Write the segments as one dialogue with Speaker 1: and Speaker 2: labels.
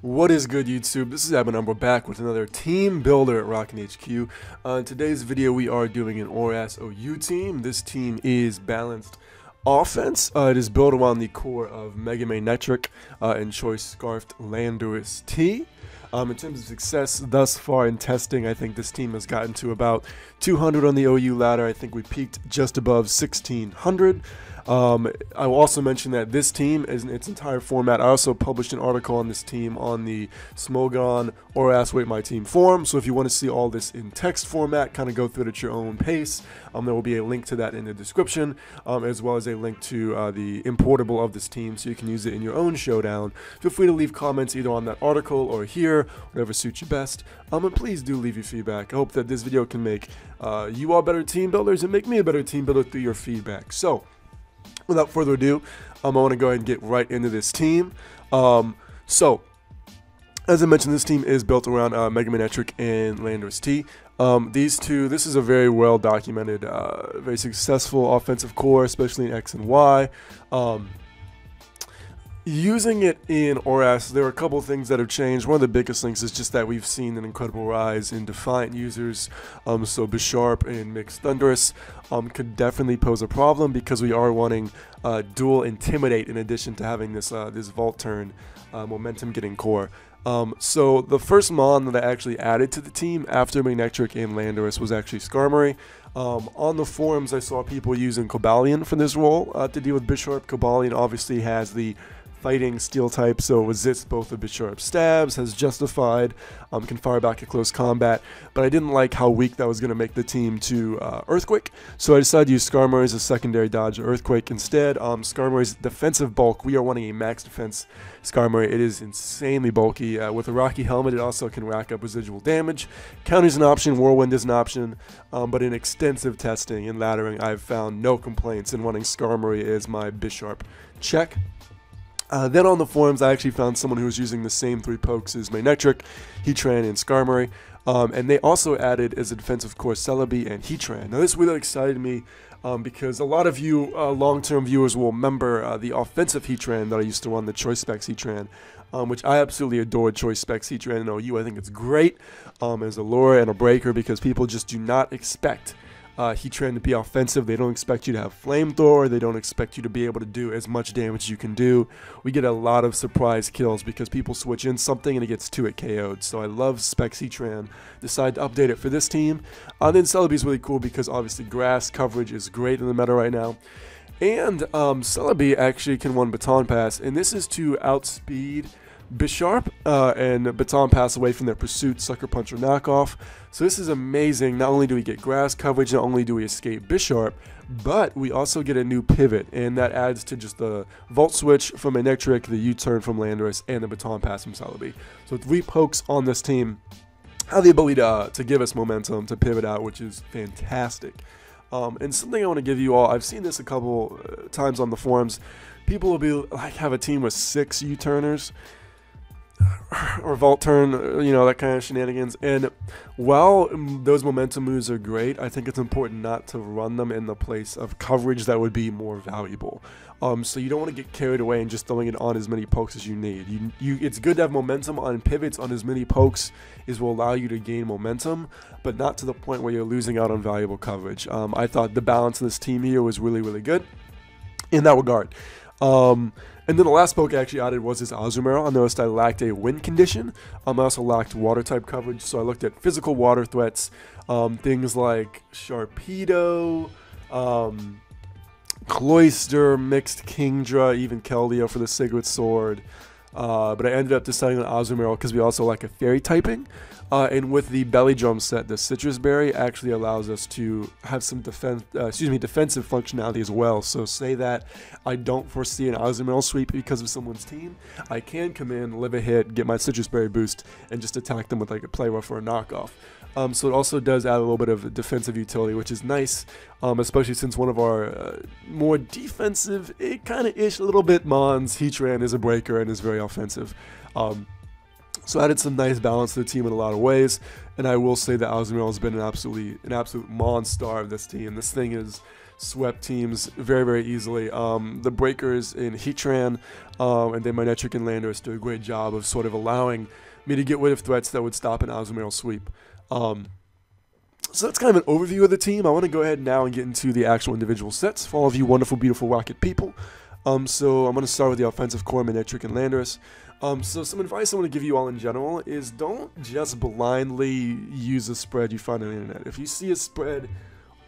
Speaker 1: What is good, YouTube? This is Abin, and we're back with another team builder at Rockin' HQ. In today's video, we are doing an ORAS OU team. This team is balanced offense. It is built around the core of M-Manectric and choice scarfed Landorus-T. In terms of success thus far in testing, I think this team has gotten to about 200 on the OU ladder. I think we peaked just above 1600. I will also mention that this team is in its entire format. I also published an article on this team on the Smogon ORAS Wait My Team forum. So if you want to see all this in text format, kind of go through it at your own pace, there will be a link to that in the description, as well as a link to the importable of this team so you can use it in your own showdown. Feel free to leave comments either on that article or here, whatever suits you best. And please do leave your feedback. I hope that this video can make you all better team builders and make me a better team builder through your feedback. So without further ado, I want to go ahead and get right into this team. So, as I mentioned, this team is built around M-Manectric and Landorus-T. These two, this is a very well documented, very successful offensive core, especially in X and Y. Using it in ORAS, there are a couple of things that have changed. One of the biggest things is just that we've seen an incredible rise in Defiant users. So Bisharp and Mixed Thunderous could definitely pose a problem because we are wanting dual Intimidate in addition to having this this Vault Turn momentum getting core. So the first Mon that I actually added to the team after M-Manectric and Landorus was actually Skarmory. On the forums, I saw people using Cobalion for this role to deal with Bisharp. Cobalion obviously has the fighting steel type, so it resists both of Bisharp's stabs, has justified, can fire back at close combat, but I didn't like how weak that was going to make the team to Earthquake, so I decided to use Skarmory as a secondary dodge Earthquake instead. Skarmory's defensive bulk, we are wanting a max defense Skarmory. It is insanely bulky. With a Rocky Helmet, it also can rack up residual damage. Counter's an option, Whirlwind is an option, but in extensive testing and laddering, I've found no complaints in wanting Skarmory as my Bisharp check. Then on the forums, I actually found someone who was using the same three pokes as M-Manectric, Heatran, and Skarmory. And they also added as a defensive core Celebi and Heatran. Now this really excited me because a lot of you long-term viewers will remember the offensive Heatran that I used to run, the Choice Specs Heatran, which I absolutely adored. Choice Specs Heatran in OU. I think it's great as a lure and a breaker because people just do not expect Heatran to be offensive. They don't expect you to have Flamethrower. They don't expect you to be able to do as much damage as you can do. We get a lot of surprise kills because people switch in something and it gets 2-hit KO'd. So I love Specs Heatran. Decided to update it for this team. Then Celebi is really cool because obviously grass coverage is great in the meta right now. And Celebi actually can run Baton Pass, and this is to outspeed Bisharp and Baton Pass away from their pursuit, Sucker Punch, or Knockoff. So this is amazing. Not only do we get grass coverage, not only do we escape Bisharp, but we also get a new pivot, and that adds to just the Volt Switch from M-Manectric, the U-Turn from Landorus, and the Baton Pass from Celebi. So 3 pokes on this team have the ability to give us momentum, to pivot out, which is fantastic. And something I want to give you all, I've seen this a couple times on the forums. People will be like, have a team with 6 U-Turners or Vault Turn, you know, that kind of shenanigans. And while those momentum moves are great, I think it's important not to run them in the place of coverage that would be more valuable. So you don't want to get carried away and just throwing it on as many pokes as you need. It's good to have momentum on pivots on as many pokes as will allow you to gain momentum, but not to the point where you're losing out on valuable coverage. I thought the balance of this team here was really, really good in that regard. And then the last poke I actually added was this Azumarill. I noticed I lacked a wind condition. I also lacked water type coverage, so I looked at physical water threats, things like Sharpedo, Cloyster, Mixed Kingdra, even Keldeo for the Sigrid Sword. But I ended up deciding on Azumarill because we also lack a fairy typing. And with the Belly Drum set, the Citrus Berry actually allows us to have some defensive functionality as well. So say that I don't foresee an Azumarill sweep because of someone's team, I can come in, live a hit, get my Citrus Berry boost, and just attack them with like a Play Rough or a Knockoff. So it also does add a little bit of defensive utility, which is nice, especially since one of our more defensive, kind of ish, little bit Mons, Heatran, is a breaker and is very offensive. So added some nice balance to the team in a lot of ways, and I will say that Azumarill has been an absolute monster of this team. This thing is swept teams very, very easily. The breakers in Heatran and then M-Manectric and Landorus do a great job of sort of allowing me to get rid of threats that would stop an Azumarill sweep. So that's kind of an overview of the team. I want to go ahead now and get into the actual individual sets for all of you wonderful, beautiful Rocket people. So I'm going to start with the offensive core, M-Manectric and Landorus. So some advice I want to give you all in general is don't just blindly use a spread you find on the internet. If you see a spread,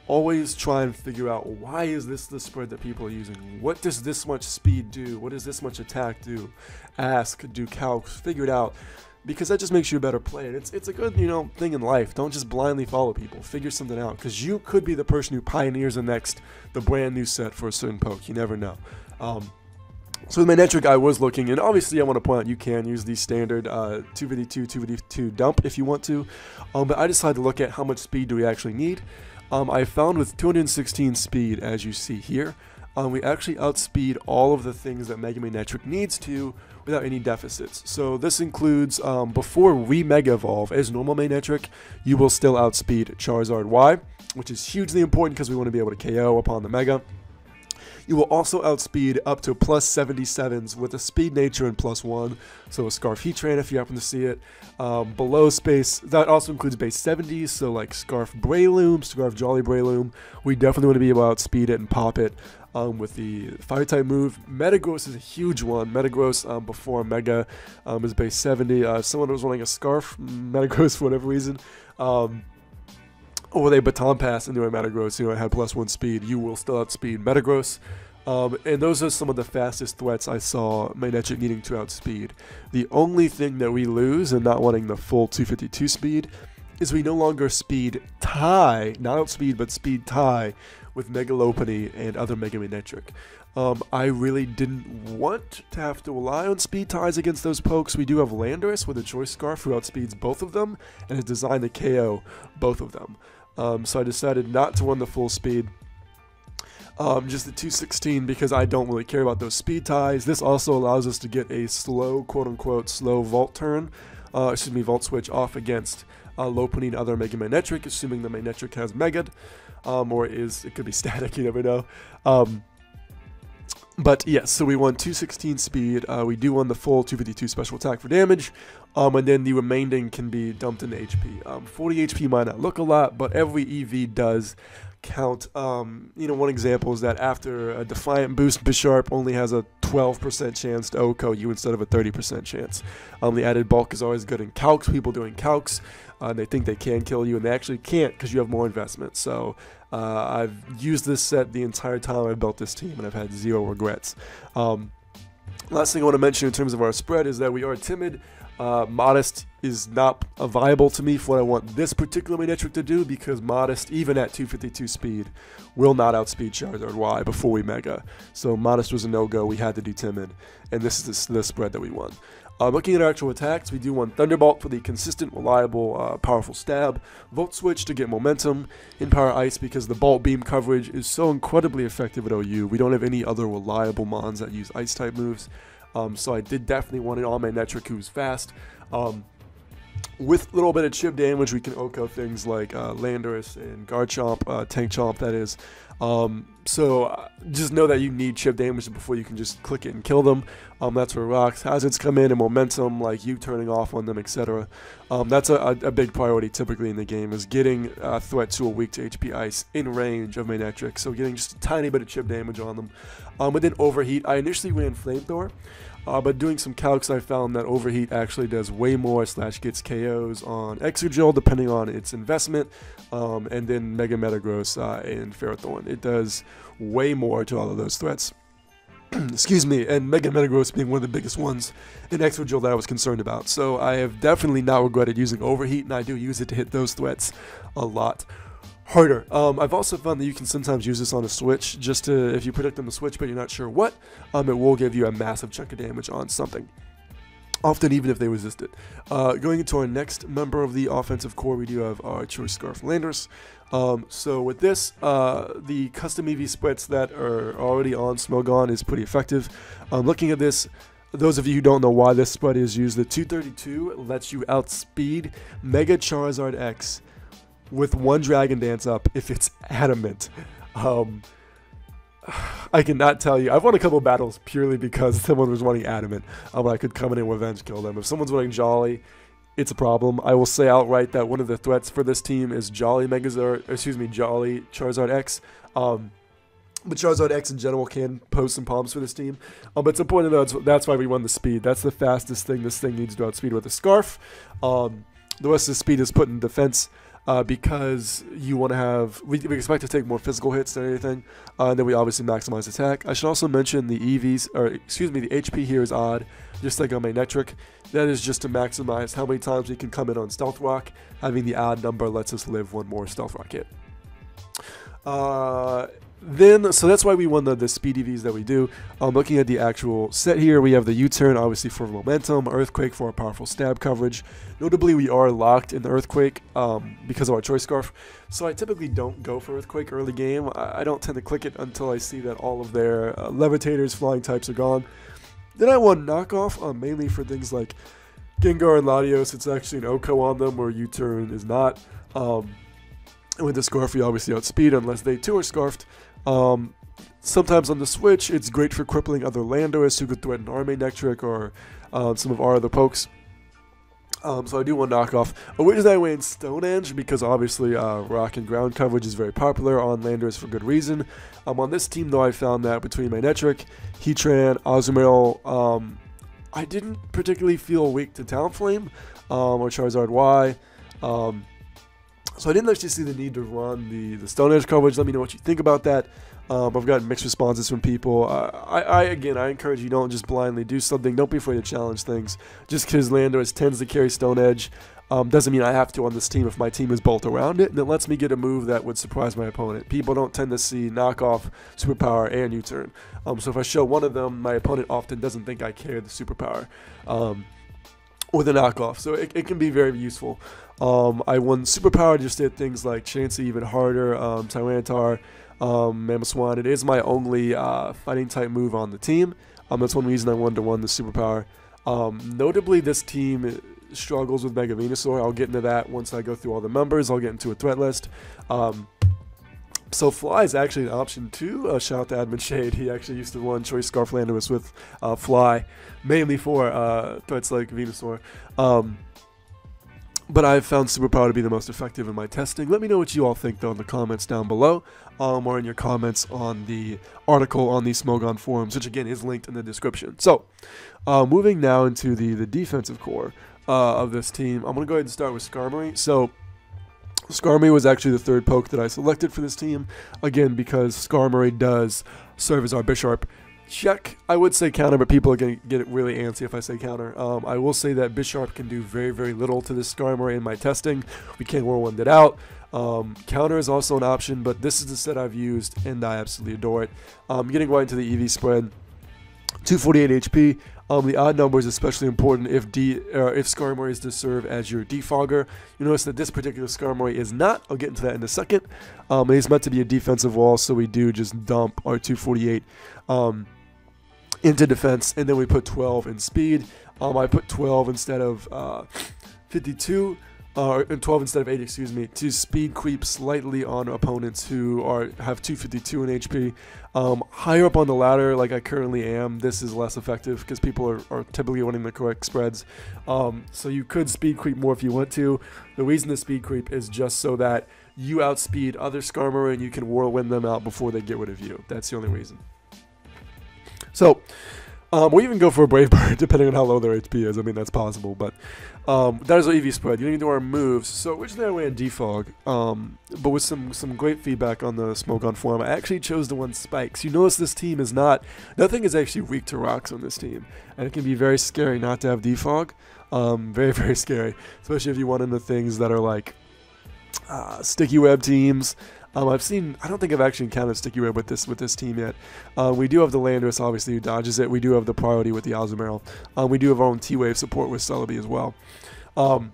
Speaker 1: always try and figure out, why is this the spread that people are using? What does this much speed do? What does this much attack do? Ask, do calcs, figure it out. Because that just makes you a better player. It's a good, thing in life. Don't just blindly follow people. Figure something out. Because you could be the person who pioneers the brand new set for a certain poke. You never know. So with M-Manectric, I was looking, and obviously I want to point out you can use the standard 252, 252 dump if you want to. But I decided to look at how much speed do we actually need. I found with 216 speed, as you see here, we actually outspeed all of the things that Mega M-Manectric needs to without any deficits. So this includes, before we Mega Evolve, as normal M-Manectric, you will still outspeed Charizard Y, which is hugely important because we want to be able to KO upon the Mega. You will also outspeed up to plus 77s with a speed nature and +1, so a Scarf Heatran if you happen to see it. Below space, that also includes base 70s, so like Scarf Breloom, Scarf Jolly Breloom. We definitely want to be able to outspeed it and pop it with the Fire-type move. Metagross is a huge one. Metagross before Mega is base 70. Someone was wanting a Scarf Metagross for whatever reason. Or they baton pass into a Metagross, it had +1 speed, you will still outspeed Metagross. And those are some of the fastest threats I saw M-Manectric needing to outspeed. The only thing that we lose in not wanting the full 252 speed is we no longer speed tie, not outspeed, but speed tie with Mega Lopunny and other Mega M-Manectric. I really didn't want to have to rely on speed ties against those pokes. We do have Landorus with a Choice Scarf who outspeeds both of them and is designed to KO both of them. So I decided not to run the full speed, just the 216, because I don't really care about those speed ties. This also allows us to get a slow, quote-unquote, slow Volt turn, Volt switch off against Lopunny and other Mega M-Manectric, assuming the M-Manectric has Mega'd, or it could be static, you never know. But yes, so we won 216 speed, we do won the full 252 special attack for damage, and then the remaining can be dumped into HP. 40 HP might not look a lot, but every EV does count. One example is that after a Defiant boost, Bisharp only has a 12% chance to OHKO you instead of a 30% chance. The added bulk is always good in calcs. People doing calcs, they think they can kill you, and they actually can't because you have more investment. So I've used this set the entire time I've built this team, and I've had zero regrets. Last thing I want to mention in terms of our spread is that we are timid. Modest is not viable to me for what I want this particular M-Manectric to do, because Modest, even at 252 speed, will not outspeed Charizard Y before we Mega. So Modest was a no-go. We had to do timid, and this is the spread that we won. Looking at our actual attacks, we do want Thunderbolt for the consistent, reliable, powerful stab, Volt Switch to get momentum, Empower Ice because the Bolt Beam coverage is so incredibly effective at OU. We don't have any other reliable mons that use Ice-type moves. So I did definitely want an all-M-Manectric who's fast. With a little bit of chip damage, we can OHKO things like Landorus and Garchomp, Tank Chomp, that is. So just know that you need chip damage before you can just click it and kill them. That's where rocks, hazards come in, and momentum, like you turning off on them, etc. That's a big priority typically in the game, is getting threats who are weak to HP Ice in range of M-Manectric, so getting just a tiny bit of chip damage on them. But then Overheat, I initially ran Flamethrower, but doing some calcs I found that Overheat actually does way more / gets KOs on Exegil depending on its investment, and then Mega Metagross and Ferrothorn. It does way more to all of those threats. Excuse me, and Mega Metagross being one of the biggest ones in Exegil that I was concerned about. So I have definitely not regretted using Overheat, and I do use it to hit those threats a lot harder. I've also found that you can sometimes use this on a switch, just to, if you predict on the switch but you're not sure what, it will give you a massive chunk of damage on something. Often even if they resist it. Going into our next member of the offensive core, we do have our Choice Scarf Landorus. So with this, the custom EV splits that are already on Smogon is pretty effective. Looking at this, those of you who don't know why this spread is used, the 232 lets you outspeed Mega Charizard X with one Dragon Dance up if it's adamant. I cannot tell you. I've won a couple battles purely because someone was running Adamant. I could come in and revenge kill them. If someone's running Jolly, it's a problem. I will say outright that one of the threats for this team is Jolly Jolly Charizard X. But Charizard X in general can pose some problems for this team. But it's important to know that's why we won the speed. That's the fastest thing this thing needs to outspeed with a Scarf. The rest of the speed is put in defense because you want to have... We expect to take more physical hits than anything. And then we obviously maximize attack. I should also mention the EVs, or excuse me, the HP here is odd, just like on M-Manectric. That is just to maximize how many times we can come in on Stealth Rock. Having the odd number lets us live one more Stealth Rock hit. So that's why we won the speed EVs that we do. Looking at the actual set here, we have the U-turn, obviously for momentum, Earthquake for our powerful stab coverage. Notably, we are locked in the Earthquake because of our Choice Scarf. So I typically don't go for Earthquake early game. I don't tend to click it until I see that all of their Levitators, flying types are gone. Then I won Knockoff, mainly for things like Gengar and Latios. It's actually an OHKO on them, where U-turn is not. And with the Scarf, we obviously outspeed unless they too are Scarfed. Sometimes on the Switch, it's great for crippling other Landorus who could threaten our M-Manectric or some of our other pokes. So I do want Knockoff. Which is that way in Stonehenge, because obviously rock and ground coverage is very popular on Landorus for good reason. On this team, though, I found that between M-Manectric, Heatran, Azumarill, I didn't particularly feel weak to Talonflame or Charizard Y. So I didn't actually see the need to run the Stonehenge coverage. Let me know what you think about that. I've gotten mixed responses from people. Again, I encourage you, don't just blindly do something. Don't be afraid to challenge things. Just because Landorus tends to carry Stonehenge doesn't mean I have to on this team if my team is built around it, and it lets me get a move that would surprise my opponent. People don't tend to see Knockoff, Superpower, and U-turn. So if I show one of them, my opponent often doesn't think I carry the Superpower or the Knockoff. So it can be very useful. I won Superpower just did things like Chansey even harder, Tyranitar, Mamoswine. It is my only fighting type move on the team. That's one reason I wanted to win the Superpower. Notably, this team struggles with Mega Venusaur. I'll get into that once I go through all the members. I'll get into a threat list. So Fly is actually an option too. Shout out to Admin Shade. He actually used to run Choice Scarf Landorus with Fly, mainly for threats like Venusaur. But I've found Superpower to be the most effective in my testing. Let me know what you all think, though, in the comments down below, or in your comments on the article on the Smogon forums, which, again, is linked in the description. So, moving now into the defensive core of this team, I'm going to go ahead and start with Skarmory. So, Skarmory was actually the third poke that I selected for this team, again, because Skarmory does serve as our Bisharp. Check. I would say counter, but people are going to get really antsy if I say counter. I will say that Bisharp can do very, very little to this Skarmory in my testing. We can't whirlwind it out. Counter is also an option, but this is the set I've used, and I absolutely adore it. Getting right into the EV spread, 248 HP. The odd number is especially important if Skarmory is to serve as your defogger. You notice that this particular Skarmory is not. I'll get into that in a second. He's meant to be a defensive wall, so we do just dump our 248 into defense, and then we put 12 in speed. I put 12 instead of 52. And 12 instead of 8, excuse me, to speed creep slightly on opponents who have 252 in HP. Higher up on the ladder, like I currently am, this is less effective because people are typically running the correct spreads. So you could speed creep more if you want to. The reason the speed creep is just so that you outspeed other Skarmory and you can whirlwind them out before they get rid of you. That's the only reason. So, we even go for a Brave Bird depending on how low their HP is. I mean, that's possible, but that is our EV spread. You need to do our moves. So originally I ran Defog, but with some great feedback on the Smogon forum, I actually chose the one Spikes. You notice this team is nothing is actually weak to rocks on this team, and it can be very scary not to have Defog. Very, very scary, especially if you run into things that are like sticky web teams. I don't think I've actually encountered Sticky Web with this team yet. We do have the Landorus, obviously, who dodges it. We do have the priority with the Azumarill. We do have our own T-Wave support with Celebi as well. But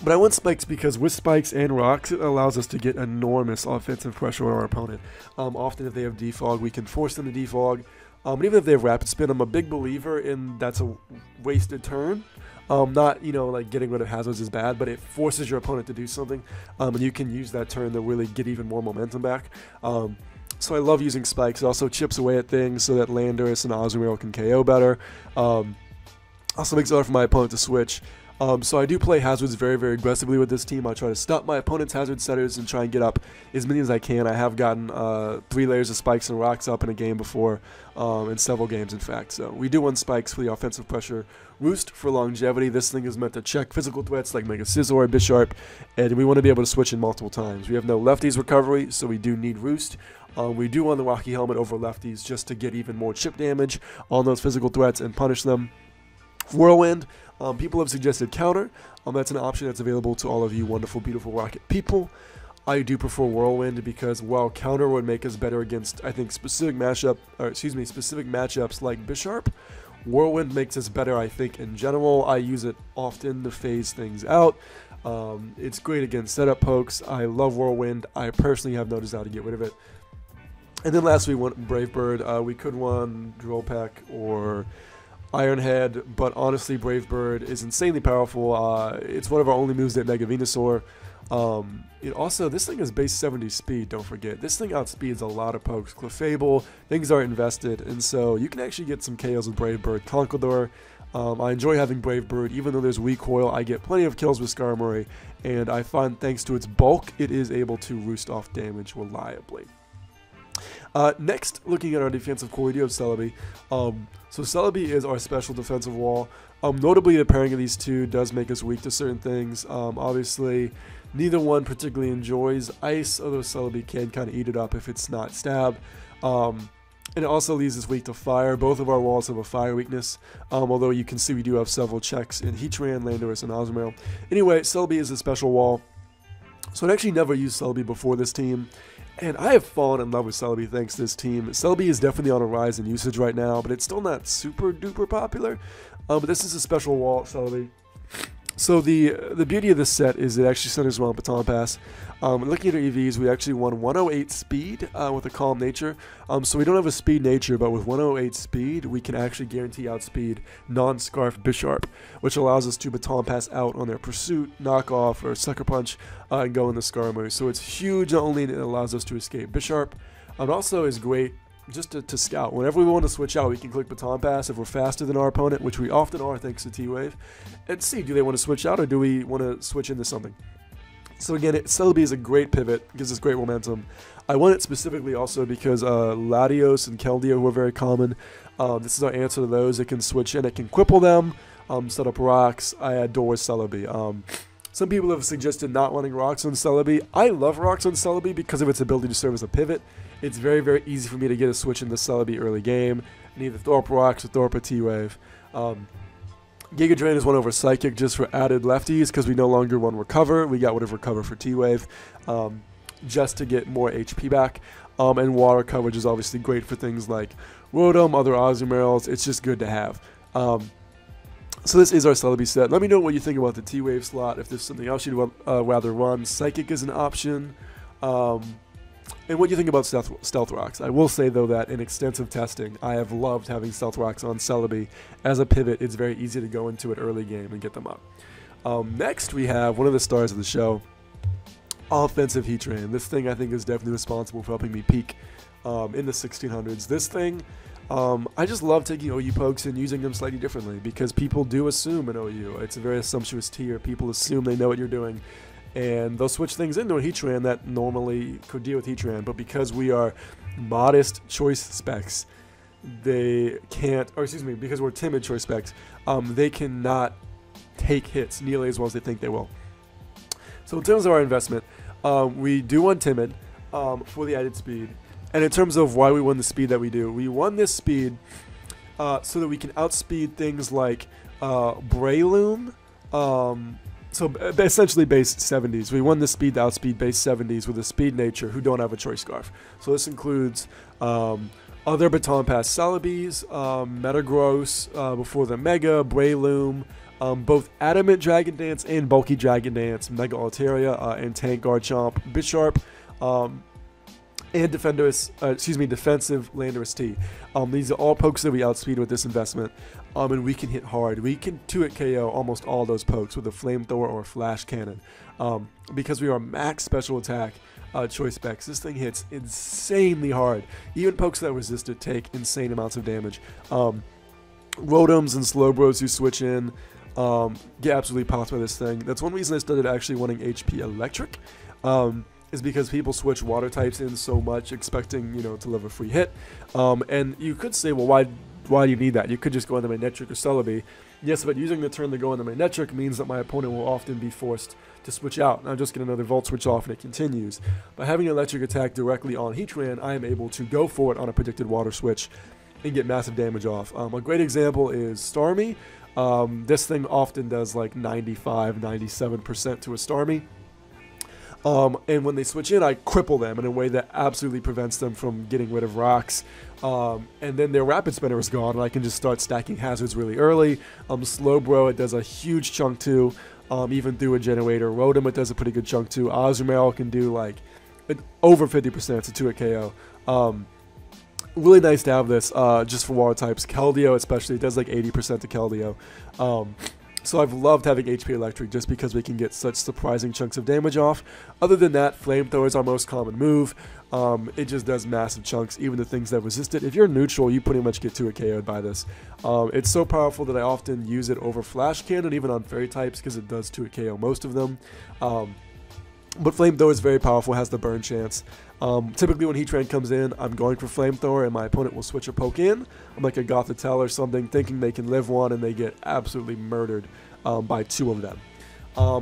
Speaker 1: I want Spikes because with Spikes and Rocks, it allows us to get enormous offensive pressure on our opponent. Often if they have Defog, we can force them to Defog. But even if they have Rapid Spin, I'm a big believer in that's a wasted turn. Not, like getting rid of hazards is bad, but it forces your opponent to do something, and you can use that turn to really get even more momentum back. So I love using spikes. It also chips away at things so that Landorus and Azumarill can KO better. Also makes it hard for my opponent to switch. So I do play hazards very, very aggressively with this team. I try to stop my opponent's hazard setters and try and get up as many as I can. I have gotten 3 layers of spikes and rocks up in a game before, in several games in fact. So we do want spikes for the offensive pressure. Roost for longevity. This thing is meant to check physical threats like Mega Scizor, Bisharp, and we want to be able to switch in multiple times. We have no lefties recovery, so we do need Roost. We do want the Rocky Helmet over lefties just to get even more chip damage on those physical threats and punish them. Whirlwind. People have suggested counter. That's an option that's available to all of you wonderful, beautiful Rocket people. I do prefer Whirlwind because while counter would make us better against, I think, specific matchups like Bisharp, Whirlwind makes us better, I think, in general. I use it often to phase things out. It's great against setup pokes. I love Whirlwind. I personally have no desire to get rid of it. And then lastly, we want Brave Bird. We could run Drill Peck or Iron Head, but honestly, Brave Bird is insanely powerful. It's one of our only moves that Mega Venusaur. This thing is base 70 speed, don't forget. This thing outspeeds a lot of pokes. Clefable, things are invested, and so you can actually get some KOs with Brave Bird. Conkeldurr, I enjoy having Brave Bird, even though there's weak coil. I get plenty of kills with Skarmory, and I find thanks to its bulk, it is able to roost off damage reliably. Next, looking at our defensive core, we do have Celebi. So Celebi is our special defensive wall. Notably, the pairing of these two does make us weak to certain things. Obviously, neither one particularly enjoys ice, although Celebi can kind of eat it up if it's not stab. And it also leaves us weak to fire. Both of our walls have a fire weakness, although you can see we do have several checks in Heatran, Landorus, and Azumarill. Anyway, Celebi is a special wall. So I'd actually never used Celebi before this team, and I have fallen in love with Celebi thanks to this team. Celebi is definitely on a rise in usage right now, but it's still not super duper popular. But this is a special wall, Celebi. So the beauty of this set is it actually centers around Baton Pass. Looking at our EVs, we actually won 108 speed with a calm nature. So we don't have a speed nature, but with 108 speed, we can actually guarantee outspeed non-Scarf Bisharp, which allows us to Baton Pass out on their Pursuit, Knock Off, or Sucker Punch, and go in the Skarmory. So it's huge, not only that it allows us to escape Bisharp, it also is great just to scout. Whenever we want to switch out, we can click Baton Pass if we're faster than our opponent, which we often are thanks to T-Wave, and see, do they want to switch out or do we want to switch into something? So again, Celebi is a great pivot, gives us great momentum. I want it specifically also because Latios and Keldeo, who are very common, this is our answer to those. It can switch in, it can cripple them, set up rocks. I adore Celebi. Some people have suggested not running rocks on Celebi. I love rocks on Celebi because of its ability to serve as a pivot. It's very, very easy for me to get a switch into Celebi early game and either throw up rocks or throw up a T-Wave. Giga Drain is one over Psychic just for added lefties because we no longer want Recover. We got rid of Recover for T-Wave just to get more HP back. And Water Coverage is obviously great for things like Rotom, other Azumarills. It's just good to have. So this is our Celebi set. Let me know what you think about the T-Wave slot, if there's something else you'd rather run. Psychic is an option. And what do you think about Stealth Rocks? I will say, though, that in extensive testing, I have loved having Stealth Rocks on Celebi. As a pivot, it's very easy to go into it early game and get them up. Next, we have one of the stars of the show, Offensive Heatran. This thing, I think, is definitely responsible for helping me peak in the 1600s. This thing, I just love taking OU pokes and using them slightly differently because people do assume an OU. It's a very assumptuous tier. People assume they know what you're doing. And they'll switch things into a Heatran that normally could deal with Heatran, but because we are modest choice specs, they can't, or excuse me, because we're timid choice specs, they cannot take hits nearly as well as they think they will. So in terms of our investment, we do want timid for the added speed, and in terms of why we won the speed that we do, we won this speed so that we can outspeed things like Breloom, so essentially base 70s. We won the speed to outspeed base 70s with a speed nature who don't have a choice scarf. So this includes other Baton Pass Celebes, Metagross before the Mega, Breloom, both Adamant Dragon Dance and Bulky Dragon Dance, Mega Altaria, and Tank Garchomp, Bisharp, and defensive Landorus-T. These are all pokes that we outspeed with this investment. and we can hit hard. We can 2-hit KO almost all those pokes with a flamethrower or a flash cannon. Because we are max special attack choice specs, this thing hits insanely hard. Even pokes that resist it take insane amounts of damage. Rotoms and Slowbros who switch in get absolutely popped by this thing. That's one reason I started actually wanting HP Electric, is because people switch water types in so much expecting, you know, to live a free hit. And you could say, well, why do you need that? You could just go into M-Manectric or Celebi. Yes, but using the turn to go into M-Manectric means that my opponent will often be forced to switch out, and I'll just get another Volt Switch off and it continues. By having Electric attack directly on Heatran, I am able to go for it on a predicted water switch and get massive damage off. A great example is Starmie. This thing often does like 95-97% to a Starmie. And when they switch in, I cripple them in a way that absolutely prevents them from getting rid of rocks. And then their Rapid Spinner is gone, and I can just start stacking hazards really early. Slowbro, it does a huge chunk too, even through a generator. Rotom, it does a pretty good chunk too. Azumarill can do like over 50% to 2-hit KO. Really nice to have this just for water types. Keldeo especially, it does like 80% to Keldeo. So I've loved having HP Electric just because we can get such surprising chunks of damage off. Other than that, Flamethrower is our most common move. It just does massive chunks, even the things that resist it. If you're neutral, you pretty much get 2-hit KO'd by this. It's so powerful that I often use it over Flash Cannon, even on Fairy types, because it does 2-hit KO most of them. But Flamethrower is very powerful, has the burn chance. Typically when Heatran comes in, I'm going for Flamethrower and my opponent will switch a poke in. I'm like a Gothitelle or something, thinking they can live one, and they get absolutely murdered by 2 of them.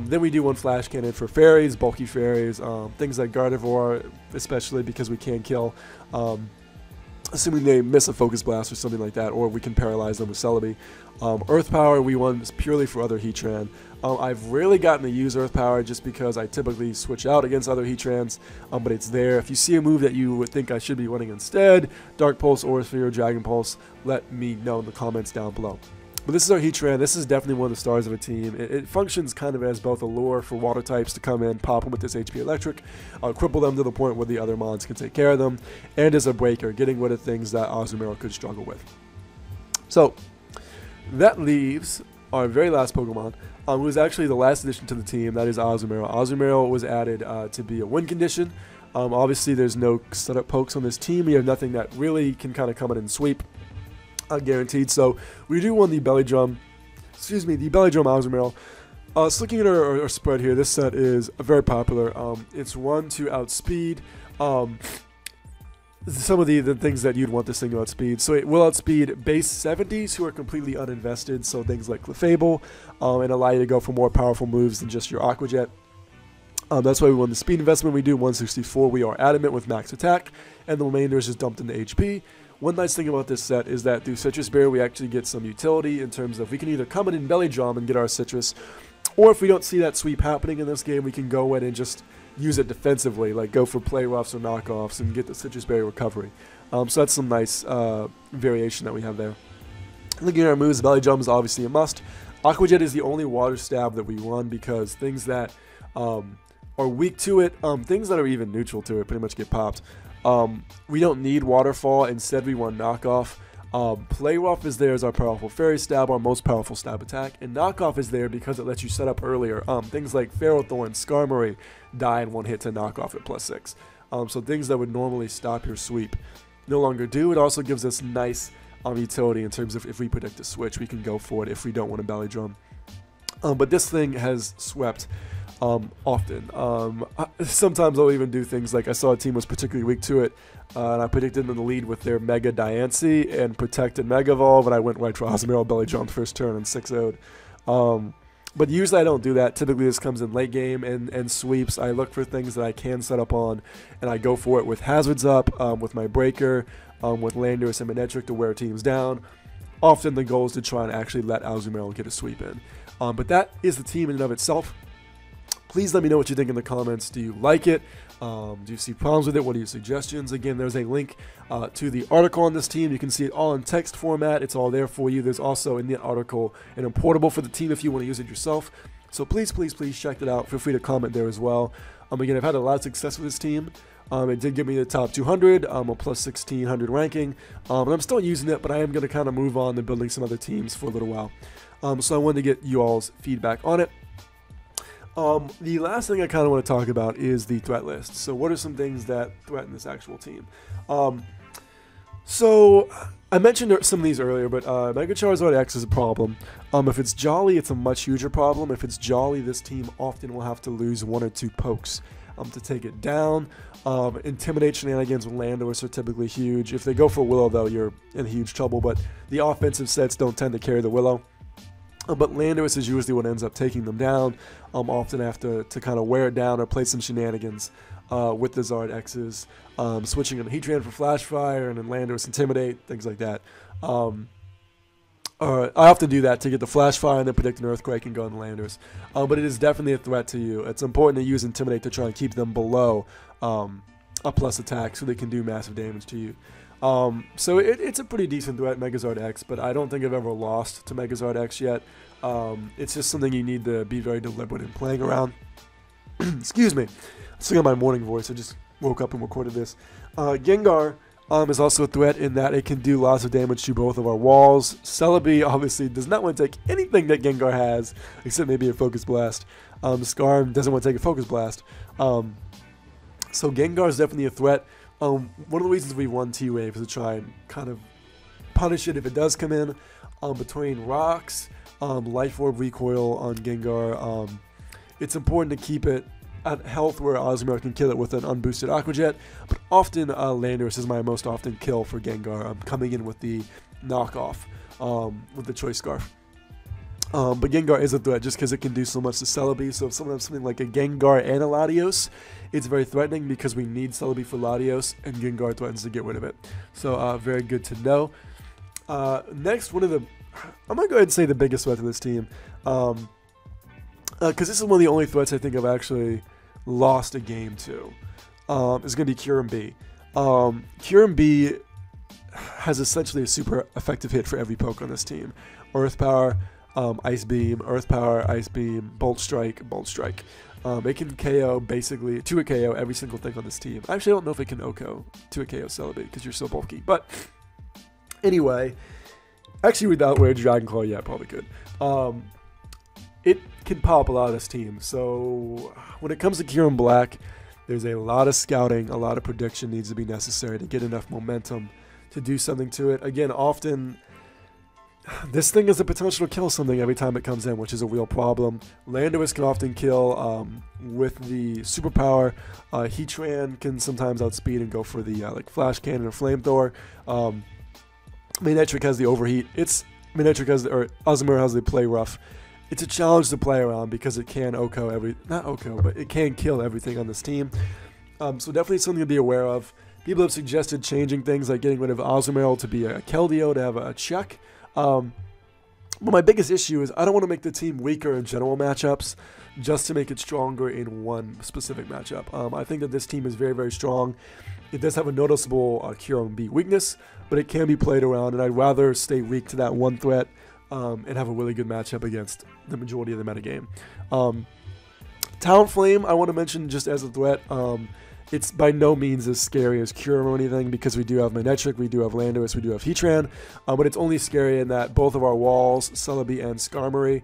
Speaker 1: Then we do one Flash Cannon for Fairies, bulky Fairies, things like Gardevoir, especially because we can kill, assuming they miss a Focus Blast or something like that, or we can paralyze them with Celebi. Earth Power, we run purely for other Heatran. I've rarely gotten to use Earth Power just because I typically switch out against other Heatrans, but it's there. If you see a move that you would think I should be running instead, Dark Pulse, Aura Sphere, Dragon Pulse, let me know in the comments down below. But this is our Heatran. This is definitely one of the stars of a team. It functions kind of as both a lure for water types to come in, pop them with this HP Electric, cripple them to the point where the other mons can take care of them, and as a breaker, getting rid of things that Azumarill could struggle with. So that leaves our very last Pokemon, who was actually the last addition to the team. That is Azumarill. Azumarill was added to be a win condition. Obviously, there's no setup pokes on this team. We have nothing that really can kind of come in and sweep. Guaranteed. So we do want the Belly Drum. Excuse me, the Belly Drum Azumarill. So looking at our spread here, this set is very popular. It's run to outspeed. Some of the things that you'd want this thing to outspeed. So it will outspeed base 70s who are completely uninvested, so things like Clefable, and allow you to go for more powerful moves than just your Aqua Jet. That's why we won the speed investment. We do 164. We are adamant with max attack, and the remainder is just dumped into HP. One nice thing about this set is that through Citrus Berry we actually get some utility in terms of we can either come in and Belly Drum and get our Citrus, or if we don't see that sweep happening in this game, we can go in and just use it defensively, like go for play roughs or knockoffs and get the Citrus Berry recovery. So that's some nice variation that we have there. Looking at our moves, Belly Drum is obviously a must. Aqua Jet is the only water stab that we run because things that are weak to it, things that are even neutral to it pretty much get popped. We don't need Waterfall, instead we run Knockoff. Play Rough is there as our powerful Fairy Stab, our most powerful stab attack, and Knockoff is there because it lets you set up earlier. Things like Ferrothorn, Skarmory die in one hit to Knockoff at +6. So things that would normally stop your sweep no longer do. It also gives us nice utility in terms of if we predict a switch, we can go for it if we don't want a Belly Drum. But this thing has swept often. Sometimes I'll even do things like I saw a team was particularly weak to it, and I predicted them to lead with their Mega Diancie and protected Mega Evolve, and I went right for Azumarill Belly Drum first turn and 6-0'd. But usually I don't do that. Typically this comes in late game and sweeps. I look for things that I can set up on, and I go for it with Hazards up, with my Breaker, with Landorus and M-Manectric to wear teams down. Often the goal is to try and actually let Azumarill get a sweep in. But that is the team in and of itself. Please let me know what you think in the comments. Do you like it? Do you see problems with it? What are your suggestions? Again, there's a link to the article on this team. You can see it all in text format. It's all there for you. There's also in the article an importable for the team if you want to use it yourself. So please, please, please check it out. Feel free to comment there as well. Again, I've had a lot of success with this team. It did give me the top 200, a plus 1600 ranking, and I'm still using it, but I am going to kind of move on to building some other teams for a little while. So I wanted to get you all's feedback on it. The last thing I kind of want to talk about is the threat list. So what are some things that threaten this actual team? So I mentioned some of these earlier, but Mega Charizard X is a problem. If it's Jolly, it's a much huger problem. If it's Jolly, this team often will have to lose 1 or 2 pokes to take it down. Intimidate shenanigans with Landorus are typically huge. If they go for Willow, though, you're in huge trouble, but the offensive sets don't tend to carry the Willow. But Landorus is usually what ends up taking them down. Often have to kind of wear it down or play some shenanigans with the Zard X's. Switching on Heatran for Flash Fire and then Landorus Intimidate, things like that. I often do that to get the Flash Fire and then predict an Earthquake and go on Landorus. But it is definitely a threat to you. It's important to use Intimidate to try and keep them below a plus attack so they can do massive damage to you. So it's a pretty decent threat, Megazord X, but I don't think I've ever lost to Megazord X yet. It's just something you need to be very deliberate in playing around. Excuse me. I'm still got my morning voice. I just woke up and recorded this. Gengar is also a threat in that it can do lots of damage to both of our walls. Celebi obviously does not want to take anything that Gengar has, except maybe a Focus Blast. Skarm doesn't want to take a Focus Blast. So Gengar is definitely a threat. One of the reasons we won T-Wave is to try and kind of punish it if it does come in. Between rocks, Life Orb recoil on Gengar, it's important to keep it at health where Ozma can kill it with an unboosted Aqua Jet, but often Landorus is my most often kill for Gengar. Coming in with the knockoff with the Choice Scarf. But Gengar is a threat just because it can do so much to Celebi. So if someone has something like a Gengar and a Latios, it's very threatening because we need Celebi for Latios, and Gengar threatens to get rid of it. So very good to know. Next, I'm going to go ahead and say the biggest threat to this team. Because this is one of the only threats I think I've actually lost a game to. Is going to be Kyurem B. Kyurem B has essentially a super effective hit for every poke on this team. Earth Power, Ice Beam, Earth Power, Ice Beam, Bolt Strike, Bolt Strike. It can KO basically, to a KO every single thing on this team. Actually, I don't know if it can OHKO to a KO Celebi because you're so bulky. But anyway, actually without Rage Dragon Claw, yeah, probably could. It can pop a lot of this team. So when it comes to Kyurem Black, there's a lot of scouting, a lot of prediction needs to be necessary to get enough momentum to do something to it. Again, often this thing has the potential to kill something every time it comes in, which is a real problem. Landorus can often kill with the superpower. Heatran can sometimes outspeed and go for the like Flash Cannon or Flamethrower. M-Manectric has the overheat. M-Manectric has Ozma has the play rough. It's a challenge to play around because it can OHKO but it can kill everything on this team. So definitely something to be aware of. People have suggested changing things like getting rid of Ozma to be a Keldeo to have a check. But my biggest issue is I don't want to make the team weaker in general matchups just to make it stronger in one specific matchup. I think that this team is very, very strong. It does have a noticeable Kyurem B weakness, but it can be played around, and I'd rather stay weak to that one threat and have a really good matchup against the majority of the metagame. Talonflame, I want to mention just as a threat. It's by no means as scary as Kyurem or anything because we do have M-Manectric, we do have Landorus, we do have Heatran, but it's only scary in that both of our walls, Celebi and Skarmory,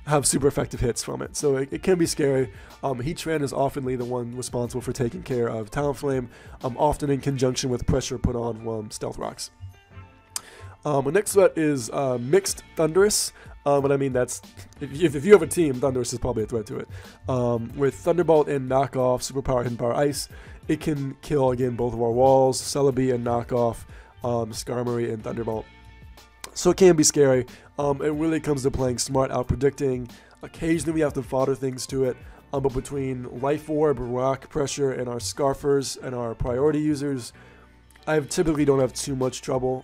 Speaker 1: have super effective hits from it. So it can be scary. Heatran is oftenly the one responsible for taking care of Talonflame, often in conjunction with pressure put on Stealth Rocks. The next threat is Mixed Thundurus. But I mean, that's if you have a team, Thundurus is probably a threat to it. With Thunderbolt and Knockoff, Superpower, Hidden Power, Ice, it can kill, again, both of our walls, Celebi and Knockoff, Skarmory and Thunderbolt. So it can be scary. It really comes to playing smart, out-predicting. Occasionally we have to fodder things to it. But between Life Orb, Rock Pressure, and our Scarfers and our priority users, I typically don't have too much trouble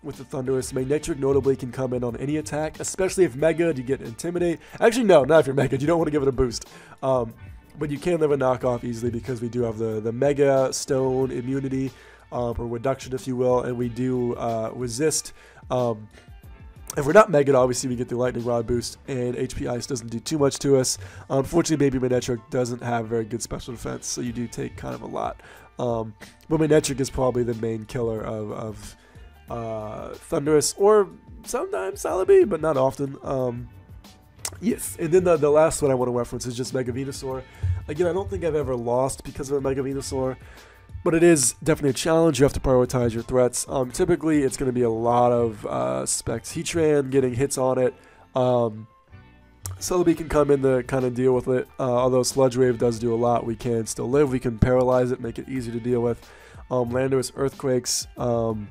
Speaker 1: with the Thundurus. M-Manectric notably can come in on any attack, especially if Mega, you get Intimidate. Actually, no, not if you're Mega. You don't want to give it a boost. But you can live a knockoff easily because we do have the Mega Stone immunity, or reduction, if you will, and we do resist If we're not Mega, obviously we get the Lightning Rod boost, and HP Ice doesn't do too much to us. Unfortunately, Baby Manectric doesn't have very good special defense, so you do take kind of a lot. But Manectric is probably the main killer of Thundurus, or sometimes Celebi, but not often. Yes, and then the last one I want to reference is just Mega Venusaur. Again, I don't think I've ever lost because of a Mega Venusaur, but it is definitely a challenge. You have to prioritize your threats. Typically, it's going to be a lot of specs. Heatran getting hits on it. Celebi can come in to kind of deal with it. Although Sludge Wave does do a lot, we can still live. We can paralyze it, make it easy to deal with. Landorus Earthquakes. And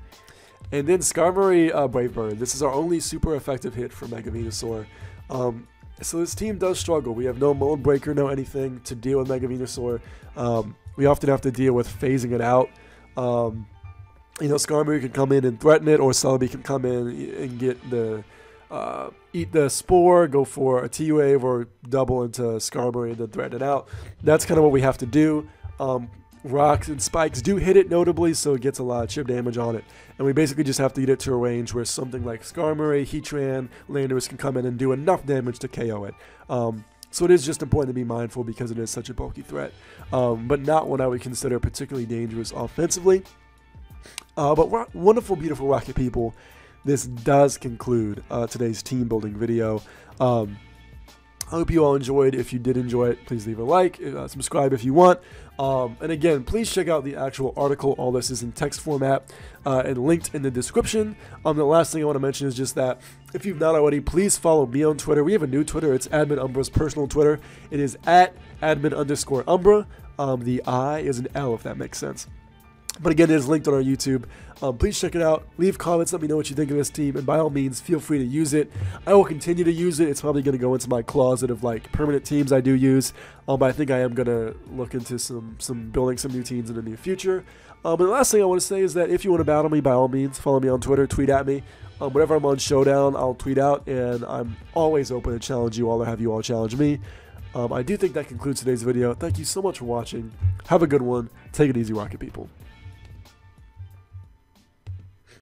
Speaker 1: then Skarmory Brave Bird. This is our only super effective hit for Mega Venusaur. So this team does struggle. We have no Mold Breaker, no anything to deal with Mega Venusaur. We often have to deal with phasing it out. You know, Skarmory can come in and threaten it, or Celebi can come in and get the eat the Spore, go for a T-Wave, or double into Skarmory and then threaten it out. That's kind of what we have to do. Rocks and spikes do hit it notably, so it gets a lot of chip damage on it. And we basically just have to get it to a range where something like Skarmory, Heatran, Landorus can come in and do enough damage to KO it. So it is just important to be mindful because it is such a bulky threat, but not one I would consider particularly dangerous offensively. But wonderful, beautiful Rocket people, this does conclude today's team building video. I hope you all enjoyed. If you did enjoy it, please leave a like, subscribe if you want. And again, please check out the actual article. All this is in text format and linked in the description. The last thing I want to mention is just that if you've not already, please follow me on Twitter. We have a new Twitter. It's Admin Umbra's personal Twitter. It is at admin_Umbra. The I is an L, if that makes sense. But again, it is linked on our YouTube. Please check it out. Leave comments. Let me know what you think of this team. And by all means, feel free to use it. I will continue to use it. It's probably going to go into my closet of like permanent teams I do use. But I think I am going to look into some building some new teams in the near future. But the last thing I want to say is that if you want to battle me, by all means, follow me on Twitter. Tweet at me. Whenever I'm on Showdown, I'll tweet out. And I'm always open to challenge you all or have you all challenge me. I do think that concludes today's video. Thank you so much for watching. Have a good one. Take it easy, Rocket people.